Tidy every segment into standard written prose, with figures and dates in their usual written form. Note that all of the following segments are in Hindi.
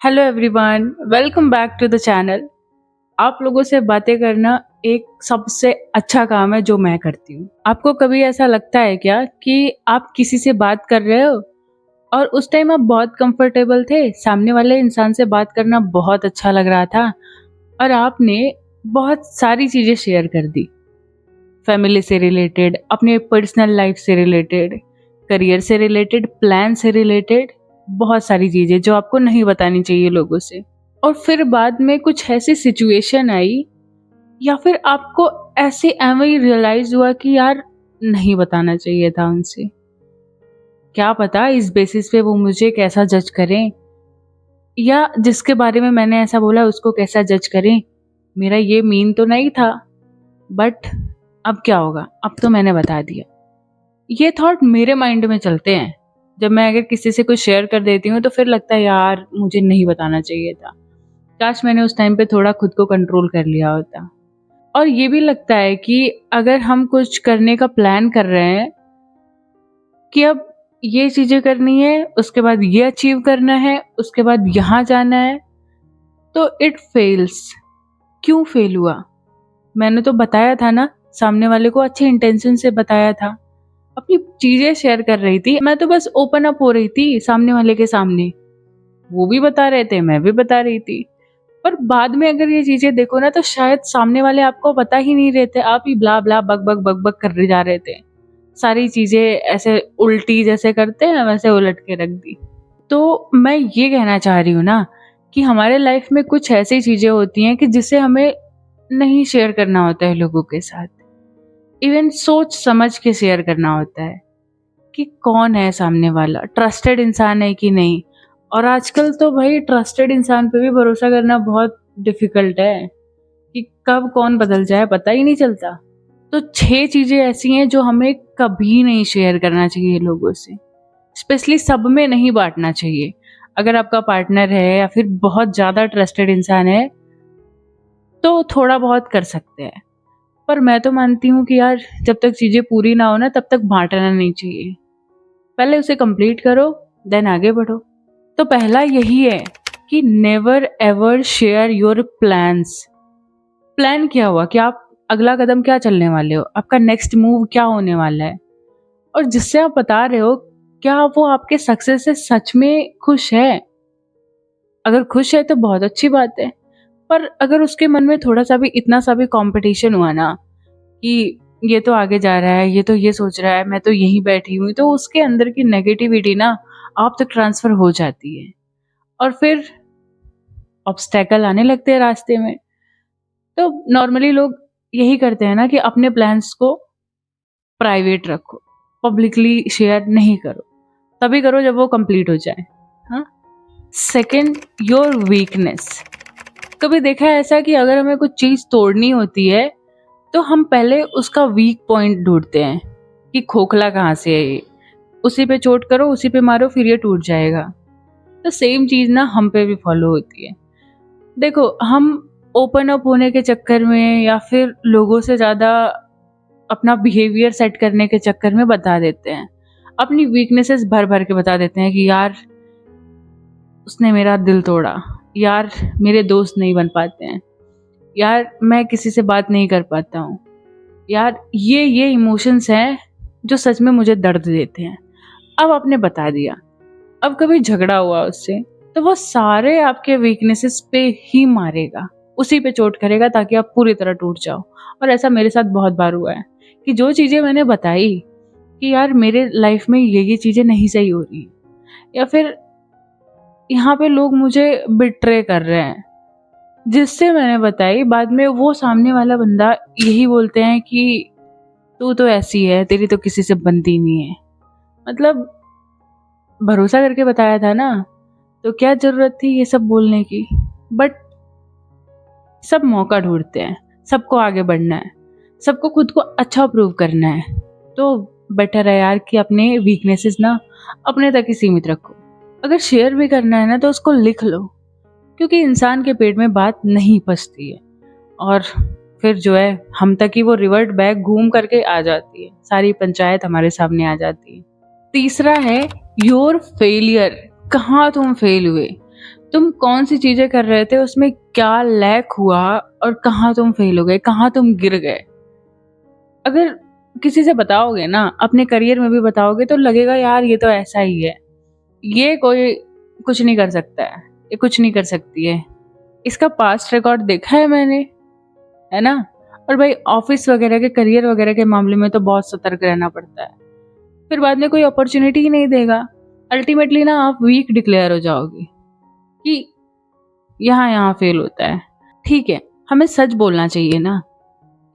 Hello everyone, welcome back to the channel. आप लोगों से बातें करना एक सबसे अच्छा काम है जो मैं करती हूँ। आपको कभी ऐसा लगता है क्या कि आप किसी से बात कर रहे हो और उस टाइम आप बहुत कंफर्टेबल थे, सामने वाले इंसान से बात करना बहुत अच्छा लग रहा था और आपने बहुत सारी चीज़ें शेयर कर दी, फैमिली से रिलेटेड, अपने पर्सनल लाइफ से रिलेटेड, करियर से रिलेटेड, प्लान से रिलेटेड, बहुत सारी चीज़ें जो आपको नहीं बतानी चाहिए लोगों से। और फिर बाद में कुछ ऐसी सिचुएशन आई या फिर आपको ऐसे एवं ही रियलाइज हुआ कि यार नहीं बताना चाहिए था उनसे। क्या पता इस बेसिस पे वो मुझे कैसा जज करें या जिसके बारे में मैंने ऐसा बोला उसको कैसा जज करें। मेरा ये मीन तो नहीं था, बट अब क्या होगा, अब तो मैंने बता दिया। ये थॉट मेरे माइंड में चलते हैं। जब मैं अगर किसी से कुछ शेयर कर देती हूँ तो फिर लगता है यार मुझे नहीं बताना चाहिए था, काश मैंने उस टाइम पे थोड़ा खुद को कंट्रोल कर लिया होता। और ये भी लगता है कि अगर हम कुछ करने का प्लान कर रहे हैं कि अब ये चीजें करनी है, उसके बाद ये अचीव करना है, उसके बाद यहाँ जाना है, तो इट फेल्स। क्यों फेल हुआ? मैंने तो बताया था ना, सामने वाले को अच्छे इंटेंशन से बताया था, अपनी चीजें शेयर कर रही थी, मैं तो बस ओपन अप हो रही थी सामने वाले के सामने। वो भी बता रहे थे, मैं भी बता रही थी। पर बाद में अगर ये चीजें देखो ना तो शायद सामने वाले आपको बता ही नहीं रहे थे, आप ही ब्ला ब्ला बक बक बक बक कर रहे जा रहे थे। सारी चीजें ऐसे उल्टी जैसे करते हैं वैसे उलट के रख दी। तो मैं ये कहना चाह रही हूँ ना कि हमारे लाइफ में कुछ ऐसी चीजें होती हैं कि जिसे हमें नहीं शेयर करना होता है लोगों के साथ। इवन सोच समझ के शेयर करना होता है कि कौन है सामने वाला, ट्रस्टेड इंसान है कि नहीं। और आजकल तो भाई ट्रस्टेड इंसान पे भी भरोसा करना बहुत डिफिकल्ट है कि कब कौन बदल जाए पता ही नहीं चलता। तो 6 चीजें ऐसी हैं जो हमें कभी नहीं शेयर करना चाहिए लोगों से, स्पेशली सब में नहीं बांटना चाहिए। अगर आपका पार्टनर है या फिर बहुत ज्यादा ट्रस्टेड इंसान है तो थोड़ा बहुत कर सकते हैं, पर मैं तो मानती हूँ कि यार जब तक चीजें पूरी ना हो ना तब तक बांटना नहीं चाहिए। पहले उसे कंप्लीट करो, देन आगे बढ़ो। तो पहला यही है कि never ever share your plans. Plan क्या हुआ कि आप अगला कदम क्या चलने वाले हो, आपका नेक्स्ट मूव क्या होने वाला है, और जिससे आप बता रहे हो क्या वो आपके सक्सेस से सच में खुश है। अगर खुश है तो बहुत अच्छी बात है, पर अगर उसके मन में थोड़ा सा भी इतना सा भी कंपटीशन हुआ ना कि ये तो आगे जा रहा है, ये तो ये सोच रहा है, मैं तो यहीं बैठी हुई, तो उसके अंदर की नेगेटिविटी ना आप तक ट्रांसफर हो जाती है और फिर ऑब्स्टेकल आने लगते हैं रास्ते में। तो नॉर्मली लोग यही करते हैं ना कि अपने प्लान्स को प्राइवेट रखो, पब्लिकली शेयर नहीं करो, तभी करो जब वो कंप्लीट हो जाए। हाँ। Second, your weakness. कभी देखा है ऐसा कि अगर हमें कुछ चीज तोड़नी होती है तो हम पहले उसका वीक पॉइंट ढूंढते हैं कि खोखला कहाँ से है ये, उसी पे चोट करो, उसी पे मारो, फिर ये टूट जाएगा। तो सेम चीज ना हम पे भी फॉलो होती है। देखो, हम ओपन अप होने के चक्कर में या फिर लोगों से ज्यादा अपना बिहेवियर सेट करने के चक्कर में बता देते हैं, अपनी वीकनेसेस भर भर के बता देते हैं कि यार उसने मेरा दिल तोड़ा, यार मेरे दोस्त नहीं बन पाते हैं, यार मैं किसी से बात नहीं कर पाता हूँ, यार ये इमोशंस हैं जो सच में मुझे दर्द देते हैं। अब आपने बता दिया, अब कभी झगड़ा हुआ उससे तो वो सारे आपके वीकनेसेस पे ही मारेगा, उसी पे चोट करेगा ताकि आप पूरी तरह टूट जाओ। और ऐसा मेरे साथ बहुत बार हुआ है कि जो चीजें मैंने बताई कि यार मेरे लाइफ में ये चीजें नहीं सही हो रही, या फिर यहाँ पे लोग मुझे बिट्रे कर रहे हैं, जिससे मैंने बताई, बाद में वो सामने वाला बंदा यही बोलते हैं कि तू तो ऐसी है, तेरी तो किसी से बनती नहीं है। मतलब भरोसा करके बताया था ना, तो क्या जरूरत थी ये सब बोलने की। बट सब मौका ढूंढते हैं, सबको आगे बढ़ना है, सबको खुद को अच्छा प्रूव करना है। तो बेटर है यार कि अपने वीकनेसेस ना अपने तक ही सीमित रखो। अगर शेयर भी करना है ना तो उसको लिख लो, क्योंकि इंसान के पेट में बात नहीं पचती है और फिर जो है हम तक ही वो रिवर्ट बैक घूम करके आ जाती है, सारी पंचायत हमारे सामने आ जाती है। तीसरा है योर फेलियर। कहाँ तुम फेल हुए, तुम कौन सी चीजें कर रहे थे, उसमें क्या लैक हुआ और कहाँ तुम फेल हो गए, कहाँ तुम गिर गए। अगर किसी से बताओगे ना, अपने करियर में भी बताओगे, तो लगेगा यार ये तो ऐसा ही है, ये कोई कुछ नहीं कर सकता है, ये कुछ नहीं कर सकती है, इसका पास्ट रिकॉर्ड देखा है मैंने, है ना। और भाई ऑफिस वगैरह के, करियर वगैरह के मामले में तो बहुत सतर्क रहना पड़ता है, फिर बाद में कोई अपॉर्चुनिटी ही नहीं देगा। अल्टीमेटली ना आप वीक डिक्लेयर हो जाओगे कि यहाँ फेल होता है। ठीक है, हमें सच बोलना चाहिए ना,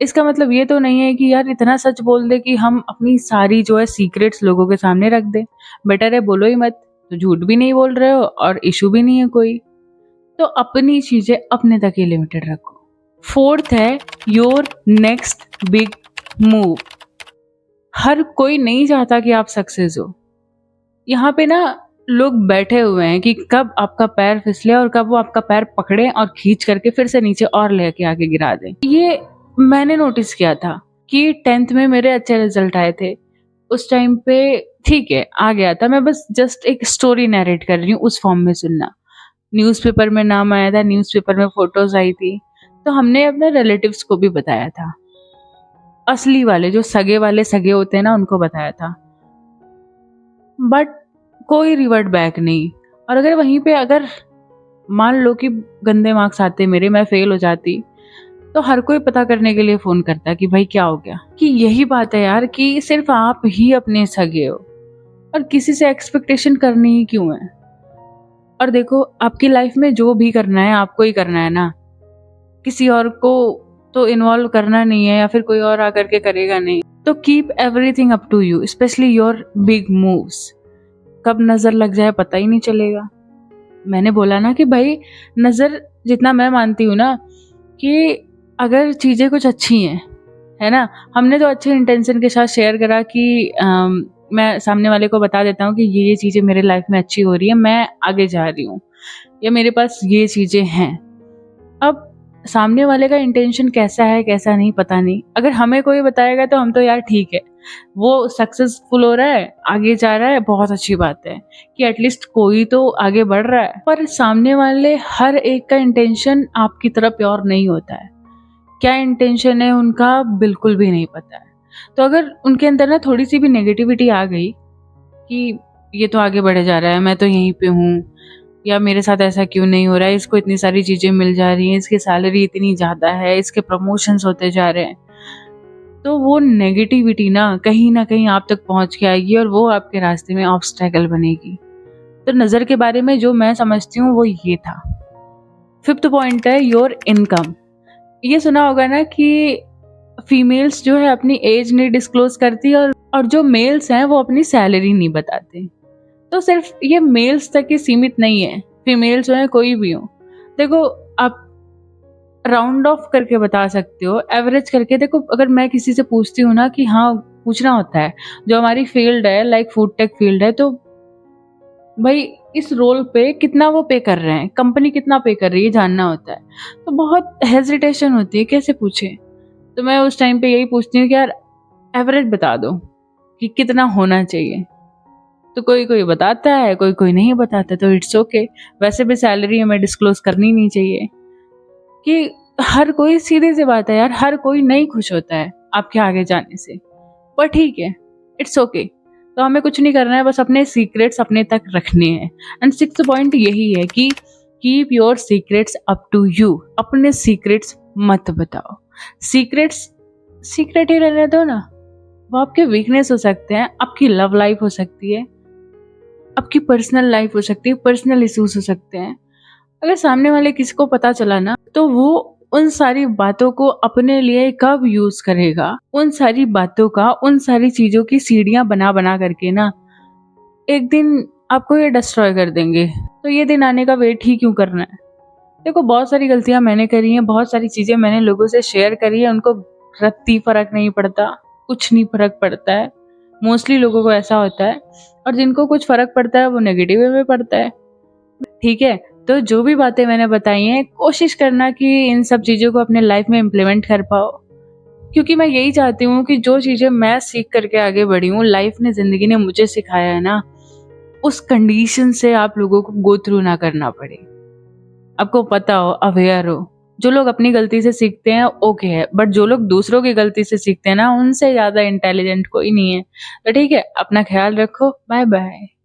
इसका मतलब ये तो नहीं है कि यार इतना सच बोल दे कि हम अपनी सारी जो है सीक्रेट्स लोगों के सामने रख दे। बेटर है बोलो ही मत, तो झूठ भी नहीं बोल रहे हो और इशू भी नहीं है कोई, तो अपनी चीजें अपने तक ही लिमिटेड रखो। फोर्थ है योर नेक्स्ट बिग मूव। हर कोई नहीं चाहता कि आप सक्सेस हो। यहाँ पे ना लोग बैठे हुए हैं कि कब आपका पैर फिसले और कब वो आपका पैर पकड़े और खींच करके फिर से नीचे और लेके आके गिरा दे। ये मैंने नोटिस किया था कि 10th में मेरे अच्छे रिजल्ट आए थे, उस टाइम पे ठीक है आ गया था, मैं बस जस्ट एक स्टोरी नरेट कर रही हूँ, उस फॉर्म में सुनना। न्यूज़पेपर में नाम आया था, न्यूज़पेपर में फोटोज आई थी, तो हमने अपने रिलेटिव्स को भी बताया था, असली वाले जो सगे वाले सगे होते हैं ना उनको बताया था, बट कोई रिवर्ट बैक नहीं। और अगर वहीं पे अगर मान लो कि गंदे मार्क्स आते मेरे, मैं फेल हो जाती, तो हर कोई पता करने के लिए फोन करता कि भाई क्या हो गया। कि यही बात है यार कि सिर्फ आप ही अपने सगे हो और किसी से एक्सपेक्टेशन करनी ही क्यों है। और देखो आपकी लाइफ में जो भी करना है आपको ही करना है ना, किसी और को तो इन्वॉल्व करना नहीं है, या फिर कोई और आकर के करेगा नहीं। तो keep everything up to you, especially your big moves. कब नजर लग जाए पता ही नहीं चलेगा। मैंने बोला ना कि भाई नजर, जितना मैं मानती हूँ ना कि अगर चीजें कुछ अच्छी हैं, है ना, हमने तो अच्छे इंटेंशन के साथ शेयर करा कि मैं सामने वाले को बता देता हूँ कि ये चीजें मेरे लाइफ में अच्छी हो रही है, मैं आगे जा रही हूँ, या मेरे पास ये चीजें हैं। अब सामने वाले का इंटेंशन कैसा है कैसा नहीं पता नहीं, अगर हमें कोई बताएगा तो हम तो यार ठीक है, वो सक्सेसफुल हो रहा है, आगे जा रहा है, बहुत अच्छी बात है कि एटलीस्ट कोई तो आगे बढ़ रहा है। पर सामने वाले हर एक का इंटेंशन आपकी तरफ प्योर नहीं होता है, क्या इंटेंशन है उनका बिल्कुल भी नहीं पता है। तो अगर उनके अंदर ना थोड़ी सी भी नेगेटिविटी आ गई कि ये तो आगे बढ़े जा रहा है, मैं तो यहीं पे हूँ, या मेरे साथ ऐसा क्यों नहीं हो रहा है, इसको इतनी सारी चीजें मिल जा रही हैं, इसकी सैलरी इतनी ज्यादा है, इसके प्रमोशंस होते जा रहे हैं, तो वो नेगेटिविटी ना कहीं आप तक पहुंच के आएगी और वो आपके रास्ते में ऑब्स्टेकल बनेगी। तो नजर के बारे में जो मैं समझती हूँ वो ये था। फिफ्थ पॉइंट है योर इनकम। ये सुना होगा ना कि फीमेल्स जो है अपनी एज नहीं डिस्क्लोज करती, और जो मेल्स हैं वो अपनी सैलरी नहीं बताते। तो सिर्फ ये मेल्स तक ही सीमित नहीं है, फीमेल्स हो या कोई भी हो। देखो आप राउंड ऑफ करके बता सकते हो, एवरेज करके। देखो अगर मैं किसी से पूछती हूँ ना कि हाँ, पूछना होता है, जो हमारी फील्ड है लाइक फूड टेक फील्ड है, तो भाई इस रोल पे कितना वो पे कर रहे हैं, कंपनी कितना पे कर रही है, जानना होता है। तो बहुत हेजिटेशन होती है कैसे पूछे, तो मैं उस टाइम पे यही पूछती हूँ कि यार एवरेज बता दो कि कितना होना चाहिए। तो कोई कोई बताता है, कोई कोई नहीं बताता, तो इट्स ओके। वैसे भी सैलरी हमें डिस्क्लोज करनी नहीं चाहिए, कि हर कोई, सीधी सी बात है यार, हर कोई नहीं खुश होता है आपके आगे जाने से, पर ठीक है, इट्स ओके। तो हमें कुछ नहीं करना है, बस अपने सीक्रेट्स अपने तक रखने हैं। एंड सिक्स्थ पॉइंट यही है कि keep your secrets up to you. अपने सीक्रेट्स मत बताओ, सीक्रेट्स सीक्रेट ही रहने दो ना। वो आपके वीकनेस हो सकते हैं, आपकी लव लाइफ हो सकती है, आपकी पर्सनल लाइफ हो सकती है, पर्सनल इश्यूज हो सकते हैं। अगर सामने वाले किसी को पता चला ना, तो वो उन सारी बातों को अपने लिए कब यूज करेगा, उन सारी बातों का, उन सारी चीजों की सीढ़ियां बना बना करके ना एक दिन आपको ये डिस्ट्रॉय कर देंगे। तो ये दिन आने का वेट ही क्यों करना है। देखो बहुत सारी गलतियां मैंने करी हैं, बहुत सारी चीजें मैंने लोगों से शेयर करी है, उनको रत्ती फर्क नहीं पड़ता, कुछ नहीं फर्क पड़ता है। मोस्टली लोगों को ऐसा होता है, और जिनको कुछ फर्क पड़ता है वो नेगेटिव वे में पड़ता है। ठीक है, तो जो भी बातें मैंने बताई हैं, कोशिश करना कि इन सब चीज़ों को अपने लाइफ में इम्प्लीमेंट कर पाओ, क्योंकि मैं यही चाहती हूँ कि जो चीज़ें मैं सीख करके आगे बढ़ी हूँ, लाइफ ने, ज़िंदगी ने मुझे सिखाया है ना, उस कंडीशन से आप लोगों को गो थ्रू ना करना पड़े। आपको पता हो, अवेयर हो। जो लोग अपनी गलती से सीखते हैं ओके है, बट जो लोग दूसरों की गलती से सीखते हैं ना, उनसे ज़्यादा इंटेलिजेंट कोई नहीं है। तो ठीक है, अपना ख्याल रखो, बाय बाय।